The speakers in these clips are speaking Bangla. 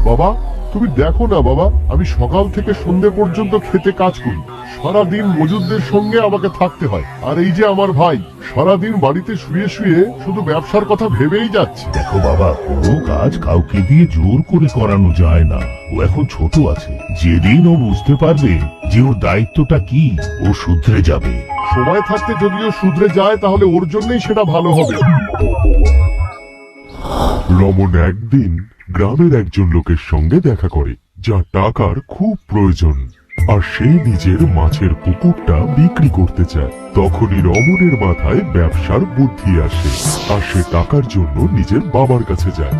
বাবা তুমি দেখো না বাবা, আমি সকাল থেকে সন্ধ্যে পর্যন্ত খেতে কাজ করি, সারাদিন মজুরদের সঙ্গে আমাকে থাকতে হয়। আর এই যে আমার ভাই সারাদিন বাড়িতে শুয়ে শুয়ে শুধু ব্যবসার কথা ভেবেই যাচ্ছে। দেখো বাবা, কোনো কাজ কাউকে দিয়ে জোর করে করানো যায় না। ও এখন ছোট আছে, যেদিন ও বুঝতে পারবে যে ওর দায়িত্বটা কি, ও শুধরে যাবে। সময় থাকতে যদিও শুধরে যায় তাহলে ওর জন্যই সেটা ভালো হবে। রমন একদিন গ্রামের একজন লোকের সঙ্গে দেখা করে, যার টাকার খুব প্রয়োজন, আর সে নিজের মাছের পুকুরটা বিক্রি করতে চায়। তখনই রমনের মাথায় ব্যবসার বুদ্ধি আসে, আর সে টাকার জন্য নিজের বাবার কাছে যায়।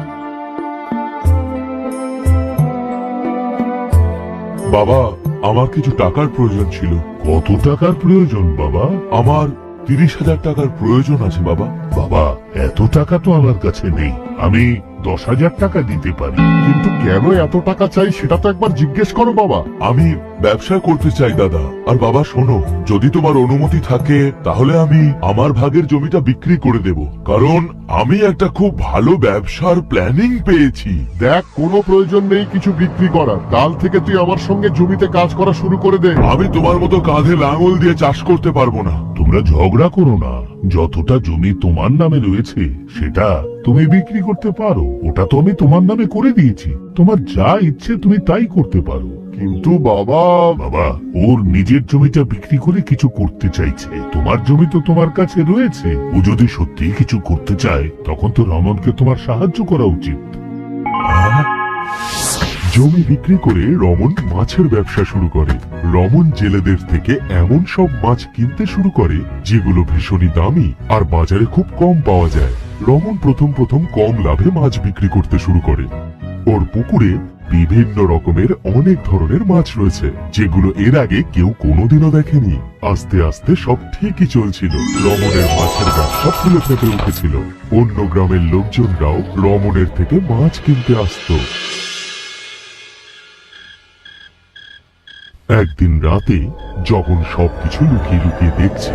বাবা, আমার কিছু টাকার প্রয়োজন ছিল। কত টাকার প্রয়োজন বাবা? আমার 30,000 টাকার প্রয়োজন আছে বাবা। বাবা, এত টাকা তো আমার কাছে নেই, আমি 10,000 টাকা দিতে পারি। কিন্তু কেন এত টাকা চাই সেটা তো একবার জিজ্ঞেস করো বাবা। আমি ব্যবসা করতে চাই দাদা। আর বাবা শোনো, যদি তোমার অনুমতি থাকে তাহলে আমি আমার ভাগের জমিটা বিক্রি করে দেব, কারণ আমি একটা খুব ভালো ব্যবসার প্ল্যানিং পেয়েছি। দেখ, কোনো প্রয়োজন নেই কিছু বিক্রি করার। কাল থেকে তুই আমার সঙ্গে জমিতে কাজ করা শুরু করে দে। আমি তোমার মতো কাঁধে লাঙল দিয়ে চাষ করতে পারবো না। তোমরা ঝগড়া করো না, যতটা জমি তোমার নামে রয়েছে সেটা তুমি বিক্রি করতে পারো। ওটা তো আমি তোমার নামে করে দিয়েছি, তোমার যা ইচ্ছে তুমি তাই করতে পারো। কিন্তু বাবা, বাবা, ওর নিজের জমিটা বিক্রি করে কিছু করতে চাইছে, তোমার জমি তো তোমার কাছে রয়েছে। ও যদি সত্যি কিছু করতে চায় তখন তো রমনকে তোমার সাহায্য করা উচিত। জমি বিক্রি করে রমন মাছের ব্যবসা শুরু করে। রমন জেলেদের থেকে এমন সব মাছ কিনতে শুরু করে যেগুলো ভীষণই দামি আর বাজারে খুব কম পাওয়া যায়। রমন প্রথম কম লাভে মাছ বিক্রি করতে শুরু করে। ওর পুকুরে বিভিন্ন রকমের অনেক ধরনের মাছ রয়েছে, যেগুলো এর আগে কেউ কোনোদিনও দেখেনি। আস্তে আস্তে সব ঠিকই চলছিল। রমনের মাছের ব্যবসা ফুলে ফেপে উঠেছিল। অন্য গ্রামের লোকজনরাও রমনের থেকে মাছ কিনতে আসতো। একদিন রাতে জগন সবকিছু লুকিয়ে লুকিয়ে দেখছে।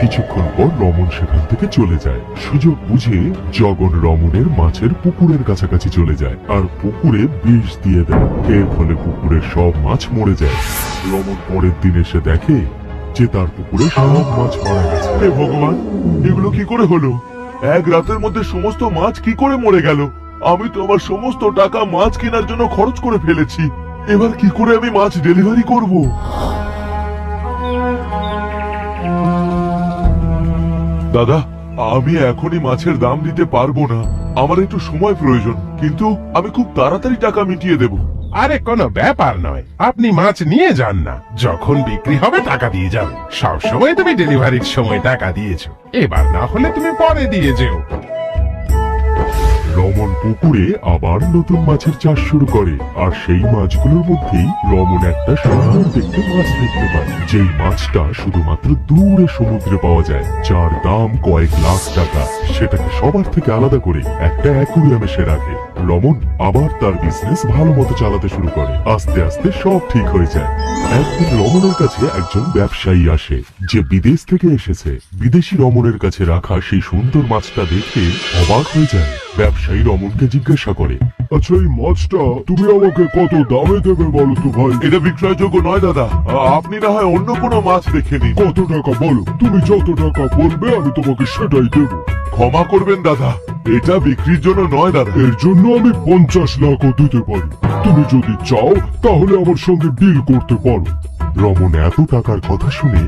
কিছুক্ষণ পর রমন সেখান থেকে চলে যায়। সুযোগ বুঝে জগন রমনের মাছের পুকুরের কাছাকাছি চলে যায় আর পুকুরে বিষ দিয়ে দেয়। এর ফলে পুকুরের সব মাছ মরে যায়। রমন পরের দিন এসে দেখে যে তার পুকুরে সব মাছ মারা গেছে। হে ভগবান, এগুলো কি করে হলো? এক রাতের মধ্যে সমস্ত মাছ কি করে মরে গেল? আমি তো আমার সমস্ত টাকা মাছ কেনার জন্য খরচ করে ফেলেছি। এবার কি করে আমি মাছ ডেলিভারি করব? দাদা, আমি এখনই মাছের দাম দিতে পারবো না, আমার একটু সময় প্রয়োজন, কিন্তু আমি খুব তাড়াতাড়ি টাকা মিটিয়ে দেব। আরে কোনো ব্যাপার নয়, আপনি মাছ নিয়ে যান না, যখন বিক্রি হবে টাকা দিয়ে যাবেন। সবসময় তুমি ডেলিভারির সময় টাকা দিয়েছো, এবার না হলে তুমি পরে দিয়ে যেও। রমন পুকুরে আবার নতুন মাছের চাষ শুরু করে, আর সেই মাছগুলোর মধ্যেই রমন একটা সুন্দর দেখতে মাছ দেখতে পায়। যেই মাছটা শুধুমাত্র দূরে সমুদ্রে পাওয়া যায়, যার দাম কয়েক লাখ টাকা। সেটাকে সবার থেকে আলাদা করে একটা অ্যাকুরিয়ামে সে রাখে। রমন আবার তার বিজনেস ভালো মতো চালাতে শুরু করে। আস্তে আস্তে সব ঠিক হয়ে যায়। একদিন রমনের কাছে একজন ব্যবসায়ী আসে, যে বিদেশ থেকে এসেছে। বিদেশি রমনের কাছে রাখা সেই সুন্দর মাছটা দেখে অবাক হয়ে যায়। ব্যবসায়ী রমনকে জিজ্ঞাসা করে, আচ্ছা এই মাছটা তুমি আমাকে কত দামে দেবে বলো তো ভাই? এটা বিক্রয়যোগ্য নয় দাদা, আপনি না হয় অন্য কোনো মাছ দেখে নিন। কত টাকা বলো? তুমি যত টাকা বলবে আমি তোমাকে সেটাই দেবো। ক্ষমা করবেন দাদা, এটা বিক্রির জন্য নয় দাদা। এর জন্য আমি 50 লাখও দিতে পারি। তুমি যদি চাও তাহলে আমার সঙ্গে ডিল করতে পারো। রমন এত টাকার কথা শুনে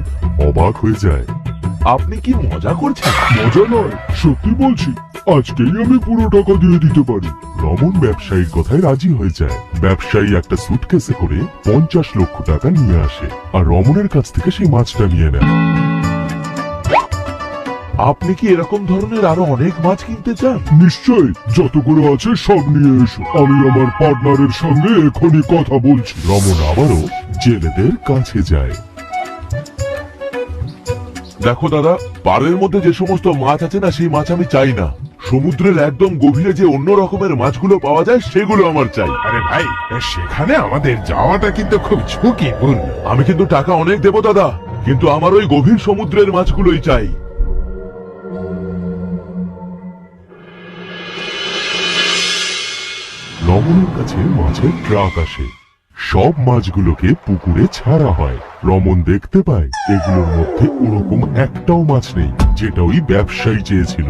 অবাক হয়ে যায়। আপনি কি মজা করছেন? মজা নয়, সত্যি বলছি, আজকেই আমি পুরো টাকা দিয়ে দিতে পারি। রমন ব্যবসায়ীর কথায় রাজি হয়ে যায়। ব্যবসায়ী একটা সুটকেসে করে 50 লক্ষ টাকা নিয়ে আসে, আর রমনের কাছ থেকে সেই মাছটা নিয়ে নেয়। আপনি কি এরকম ধরনের আরো অনেক মাছ কিনতে চান? নিশ্চয়ই, যতগুলো আছে সব নিয়ে এসো। আমি আমার পার্টনারের সঙ্গে এখনই কথা বলছি। রমন আবারও জেলেদের কাছে যায়। দেখো দাদা, পাড়ের মধ্যে যে সমস্ত মাছ আছে না, সেই মাছ আমি চাই না। সমুদ্রের একদম গভীরে যে অন্য রকমের মাছগুলো পাওয়া যায় সেগুলো আমার চাই। আরে ভাই, সেখানে আমাদের যাওয়াটা কিন্তু খুব ঝুঁকিপূর্ণ। আমি কিন্তু টাকা অনেক দেবো দাদা, কিন্তু আমার ওই গভীর সমুদ্রের মাছগুলোই চাই। রমন রমনের কাছে মাছের ট্রাক আসে। সব মাছগুলোকে পুকুরে ছাড়া হয়। রমন দেখতে পায় এগুলোর মধ্যে ওরকম একটাও মাছ নেই যেটা ওই ব্যবসায়ী চেয়েছিল।